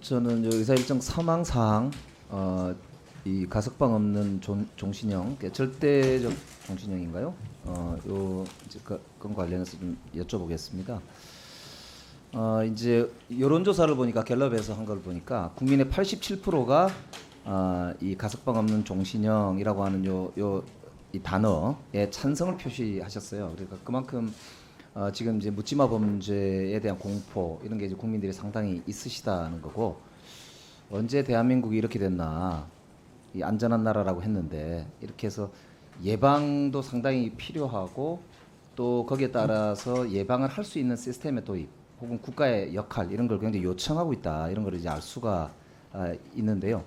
저는 의사 일정 사망 사항, 이 가석방 없는 종신형, 절대적 종신형인가요? 요 이제 그건 관련해서 좀 여쭤보겠습니다. 이제 여론조사를 보니까 갤럽에서 한 걸 보니까 국민의 87%가 이 가석방 없는 종신형이라고 하는 이 단어에 찬성을 표시하셨어요. 그러니까 그만큼 지금 이제 묻지마 범죄에 대한 공포 이런 게 이제 국민들이 상당히 있으시다는 거고, 언제 대한민국이 이렇게 됐나, 이 안전한 나라라고 했는데 이렇게 해서 예방도 상당히 필요하고, 또 거기에 따라서 예방을 할 수 있는 시스템의 도입 혹은 국가의 역할 이런 걸 굉장히 요청하고 있다, 이런 걸 이제 알 수가 있는데요.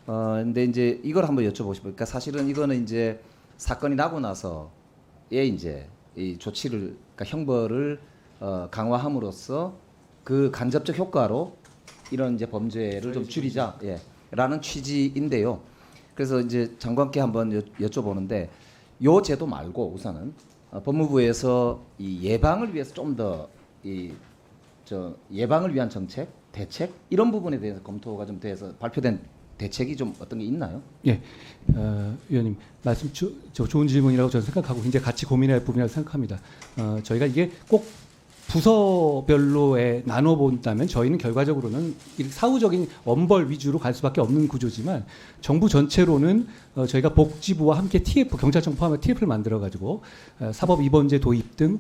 근데 이제 이걸 한번 여쭤보고 싶어요. 그러니까 사실은 이거는 이제 사건이 나고 나서에 이제 이 조치를, 그러니까 형벌을 강화함으로써 그 간접적 효과로 이런 이제 범죄를 좀 줄이자, 라는 취지인데요. 그래서 이제 장관께 한번 여쭤보는데, 요 제도 말고 우선은 법무부에서 이 예방을 위해서 좀 더 예방을 위한 정책, 대책 이런 부분에 대해서 검토가 좀 돼서 발표된 대책이 좀 어떤 게 있나요? 예, 위원님 말씀 좋은 질문이라고 저는 생각하고 이제 같이 고민할 부분이라고 생각합니다. 저희가 이게 꼭 부서별로에 나눠 본다면 저희는 결과적으로는 사후적인 엄벌 위주로 갈 수밖에 없는 구조지만, 정부 전체로는 저희가 복지부와 함께 TF, 경찰청 포함해 TF를 만들어 가지고 사법 입원제 도입 등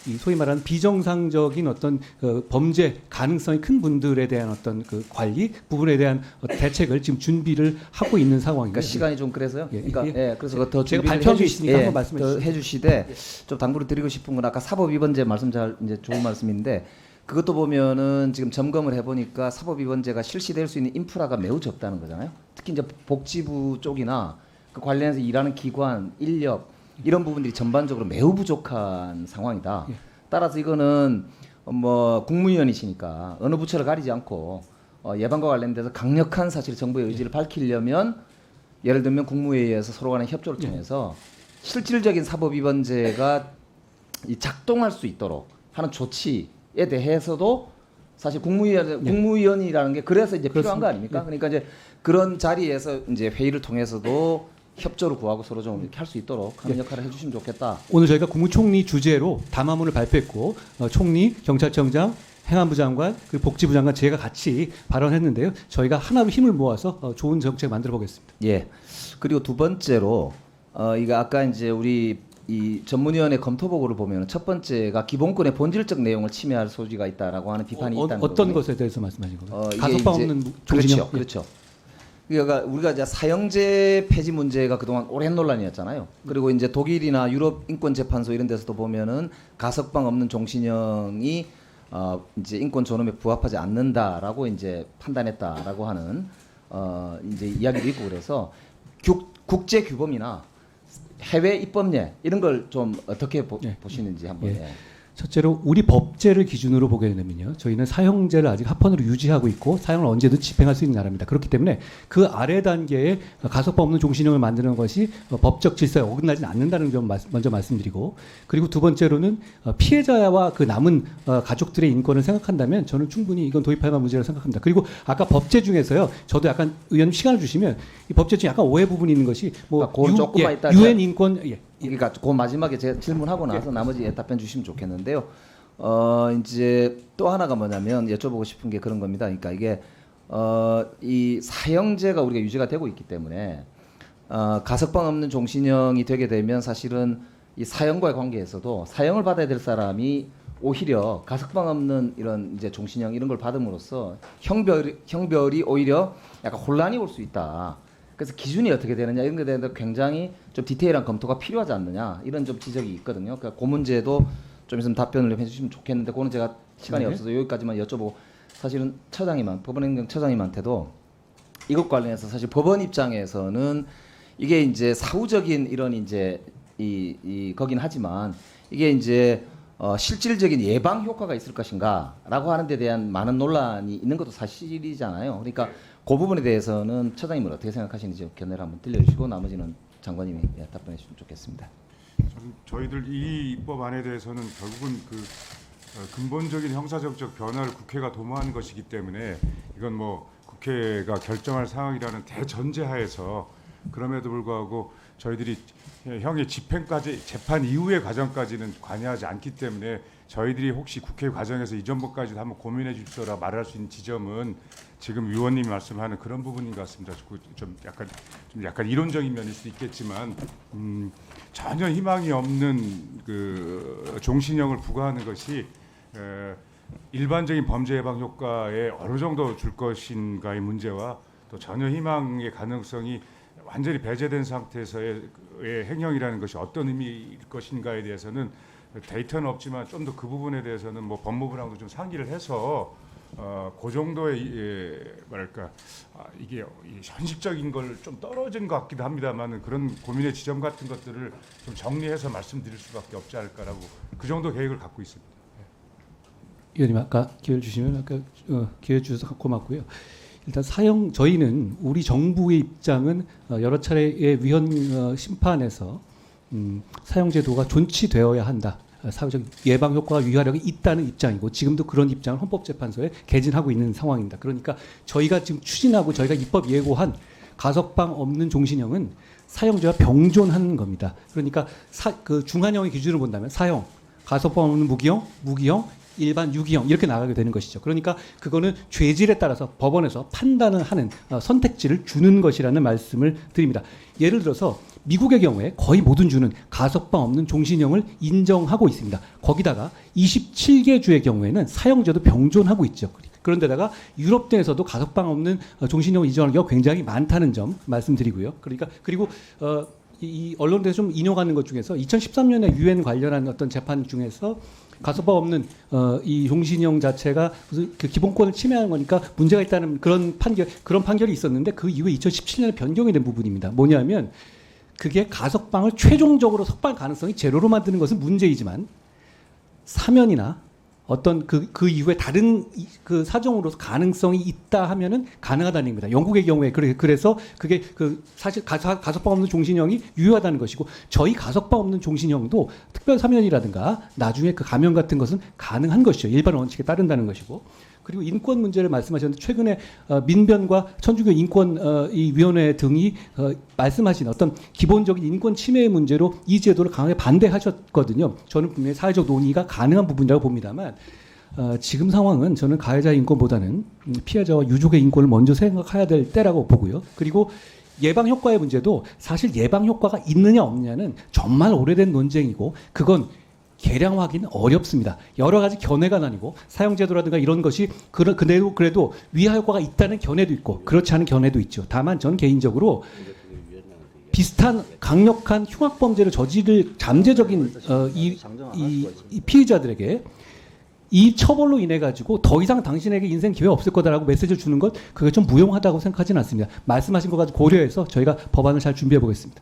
이 소위 말하는 비정상적인 어떤 범죄 가능성이 큰 분들에 대한 어떤 그 관리 부분에 대한 대책을 지금 준비를 하고 있는 상황입니다. 그러니까 시간이 좀 그래서요. 예, 그러니까 예. 그래서 더 제가 준비를 발표한 게 있으니까 한번 말씀해 더 주시죠. 해주시되, 좀 당부를 드리고 싶은 건 아까 사법 위반제 말씀 잘 이제 좋은 말씀인데, 그것도 보면은 지금 점검을 해보니까 사법 위반제가 실시될 수 있는 인프라가 매우 적다는 거잖아요. 특히 이제 복지부 쪽이나 그 관련해서 일하는 기관, 인력 이런 부분들이 전반적으로 매우 부족한 상황이다. 예. 따라서 이거는 뭐 국무위원이시니까 어느 부처를 가리지 않고 예방과 관련돼서 강력한 사실 정부의 의지를 밝히려면, 예를 들면 국무회의에서 서로 간의 협조를 통해서 실질적인 사법 위반제가 작동할 수 있도록 하는 조치에 대해서도 사실 국무위원이라는 게 그래서 이제 필요한 거 아닙니까? 그러니까 이제 그런 자리에서 이제 회의를 통해서도 협조를 구하고 서로 좀 이렇게 할 수 있도록 하는 역할을 해주시면 좋겠다. 오늘 저희가 국무총리 주재로 담화문을 발표했고, 총리, 경찰청장, 행안부 장관, 그리고 복지부 장관 제가 같이 발언했는데요. 저희가 하나로 힘을 모아서 좋은 정책 만들어 보겠습니다. 예. 그리고 두 번째로 이거 아까 이제 우리 이 전문위원회 검토 보고를 보면 첫 번째가 기본권의 본질적 내용을 침해할 소지가 있다라고 하는 비판이 있다는 어떤 거거든요. 것에 대해서 말씀하신 건가요? 이게 가석방 이제 없는 그렇죠, 종신형? 그렇죠. 그러니까 우리가 이제 사형제 폐지 문제가 그동안 오랜 논란이었잖아요. 그리고 이제 독일이나 유럽 인권재판소 이런 데서도 보면은 가석방 없는 종신형이 이제 인권 존엄에 부합하지 않는다라고 이제 판단했다라고 하는 이제 이야기도 있고, 그래서 국제 규범이나 해외 입법례 이런 걸 좀 어떻게 보시는지 한번. 예. 첫째로 우리 법제를 기준으로 보게 되면요, 저희는 사형제를 아직 합헌으로 유지하고 있고 사형을 언제든 집행할 수 있는 나라입니다. 그렇기 때문에 그 아래 단계에 가석방 없는 종신형을 만드는 것이 법적 질서에 어긋나지 않는다는 점 먼저 말씀드리고, 그리고 두 번째로는 피해자와 그 남은 가족들의 인권을 생각한다면 저는 충분히 이건 도입할 만한 문제라고 생각합니다. 그리고 아까 법제 중에서요, 저도 약간 의원님 시간을 주시면 이 법제 중에 약간 오해 부분이 있는 것이 뭐 그건 조금만 이따 유엔 인권 그러니까 그 마지막에 제가 질문하고 나서 나머지 답변 주시면 좋겠는데요. 이제 또 하나가 뭐냐면 여쭤보고 싶은 게 그런 겁니다. 그러니까 이게 이 사형제가 우리가 유지가 되고 있기 때문에 가석방 없는 종신형이 되게 되면 사실은 이 사형과의 관계에서도 사형을 받아야 될 사람이 오히려 가석방 없는 이런 이제 종신형 이런 걸 받음으로써 형별이 오히려 약간 혼란이 올 수 있다. 그래서 기준이 어떻게 되느냐 이런 것에 대해서 굉장히 좀 디테일한 검토가 필요하지 않느냐 이런 좀 지적이 있거든요. 그러니까 그 문제도 좀 있으면 답변을 해주시면 좋겠는데, 그거는 제가 시간이 없어서 여기까지만 여쭤보고, 사실은 법원행정 처장님한테도 이것 관련해서 사실 법원 입장에서는 이게 이제 사후적인 이런 이제 거긴 하지만 이게 이제 실질적인 예방 효과가 있을 것인가라고 하는 데 대한 많은 논란이 있는 것도 사실이잖아요. 그러니까 그 부분에 대해서는 처장님은 어떻게 생각하시는지 견해를 한번 들려주시고 나머지는 장관님이 답변해 주시면 좋겠습니다. 저희들 이 입법안에 대해서는 결국은 그 근본적인 형사정책 변화를 국회가 도모하는 것이기 때문에 이건 뭐 국회가 결정할 상황이라는 대전제하에서 그럼에도 불구하고 저희들이 형의 집행까지 재판 이후의 과정까지는 관여하지 않기 때문에 저희들이 혹시 국회 과정에서 이전 법까지도 한번 고민해 주시라 말할 수 있는 지점은 지금 위원님이 말씀하는 그런 부분인 것 같습니다. 좀 약간 이론적인 면일 수도 있겠지만 전혀 희망이 없는 그 종신형을 부과하는 것이 일반적인 범죄 예방 효과에 어느 정도 줄 것인가의 문제와 또 전혀 희망의 가능성이 완전히 배제된 상태에서의 행형이라는 것이 어떤 의미일 것인가에 대해서는 데이터는 없지만 좀 더 그 부분에 대해서는 뭐 법무부랑도 좀 상의를 해서 그 정도의 뭐랄까 이게 현실적인 걸 좀 떨어진 것 같기도 합니다만은 그런 고민의 지점 같은 것들을 좀 정리해서 말씀드릴 수밖에 없지 않을까라고 그 정도 계획을 갖고 있습니다. 의원님 아까 기회를 주시면 아까 기회 주셔서 고맙고요. 일단 저희는 우리 정부의 입장은 여러 차례의 위헌 심판에서 사형제도가 존치되어야 한다. 사회적 예방 효과와 유효력이 있다는 입장이고 지금도 그런 입장을 헌법재판소에 개진하고 있는 상황입니다. 그러니까 저희가 지금 추진하고 저희가 입법 예고한 가석방 없는 종신형은 사형제와 병존하는 겁니다. 그러니까 그 중한형의 기준으로 본다면 사형, 가석방 없는 무기형, 무기형, 일반 유기형 이렇게 나가게 되는 것이죠. 그러니까 그거는 죄질에 따라서 법원에서 판단을 하는 선택지를 주는 것이라는 말씀을 드립니다. 예를 들어서 미국의 경우에 거의 모든 주는 가석방 없는 종신형을 인정하고 있습니다. 거기다가 27개 주의 경우에는 사형제도 병존하고 있죠. 그런데다가 유럽 등에서도 가석방 없는 종신형을 인정하는 경우가 굉장히 많다는 점 말씀드리고요. 그러니까 그리고 이 언론에서 좀 인용하는 것 중에서 2013년에 유엔 관련한 어떤 재판 중에서 가석방 없는 이 종신형 자체가 무슨 그 기본권을 침해하는 거니까 문제가 있다는 그런 판결이 있었는데 그 이후에 2017년에 변경이 된 부분입니다. 뭐냐면 그게 가석방을 최종적으로 석방 가능성이 제로로 만드는 것은 문제이지만 사면이나 어떤 그 이후에 다른 그 사정으로서 가능성이 있다 하면은 가능하다는 얘기입니다. 영국의 경우에 그래서 그게 그 사실 가석방 없는 종신형이 유효하다는 것이고 저희 가석방 없는 종신형도 특별 사면이라든가 나중에 그 감형 같은 것은 가능한 것이죠. 일반 원칙에 따른다는 것이고. 그리고 인권 문제를 말씀하셨는데 최근에 민변과 천주교 인권 이 위원회 등이 말씀하신 어떤 기본적인 인권 침해의 문제로 이 제도를 강하게 반대하셨거든요. 저는 분명히 사회적 논의가 가능한 부분이라고 봅니다만 지금 상황은 저는 가해자 인권보다는 피해자와 유족의 인권을 먼저 생각해야 될 때라고 보고요. 그리고 예방 효과의 문제도 사실 예방 효과가 있느냐 없느냐는 정말 오래된 논쟁이고 그건 계량 확인은 어렵습니다. 여러 가지 견해가 나뉘고 사형제도라든가 이런 것이 그래도 위하 효과가 있다는 견해도 있고 그렇지 않은 견해도 있죠. 다만 전 개인적으로 비슷한 강력한 흉악범죄를 저지를 잠재적인 이 피의자들에게 이 처벌로 인해 가지고 더 이상 당신에게 인생 기회 없을 거다라고 메시지를 주는 것 그게 좀 무용하다고 생각하지는 않습니다. 말씀하신 것 가지고 고려해서 저희가 법안을 잘 준비해 보겠습니다.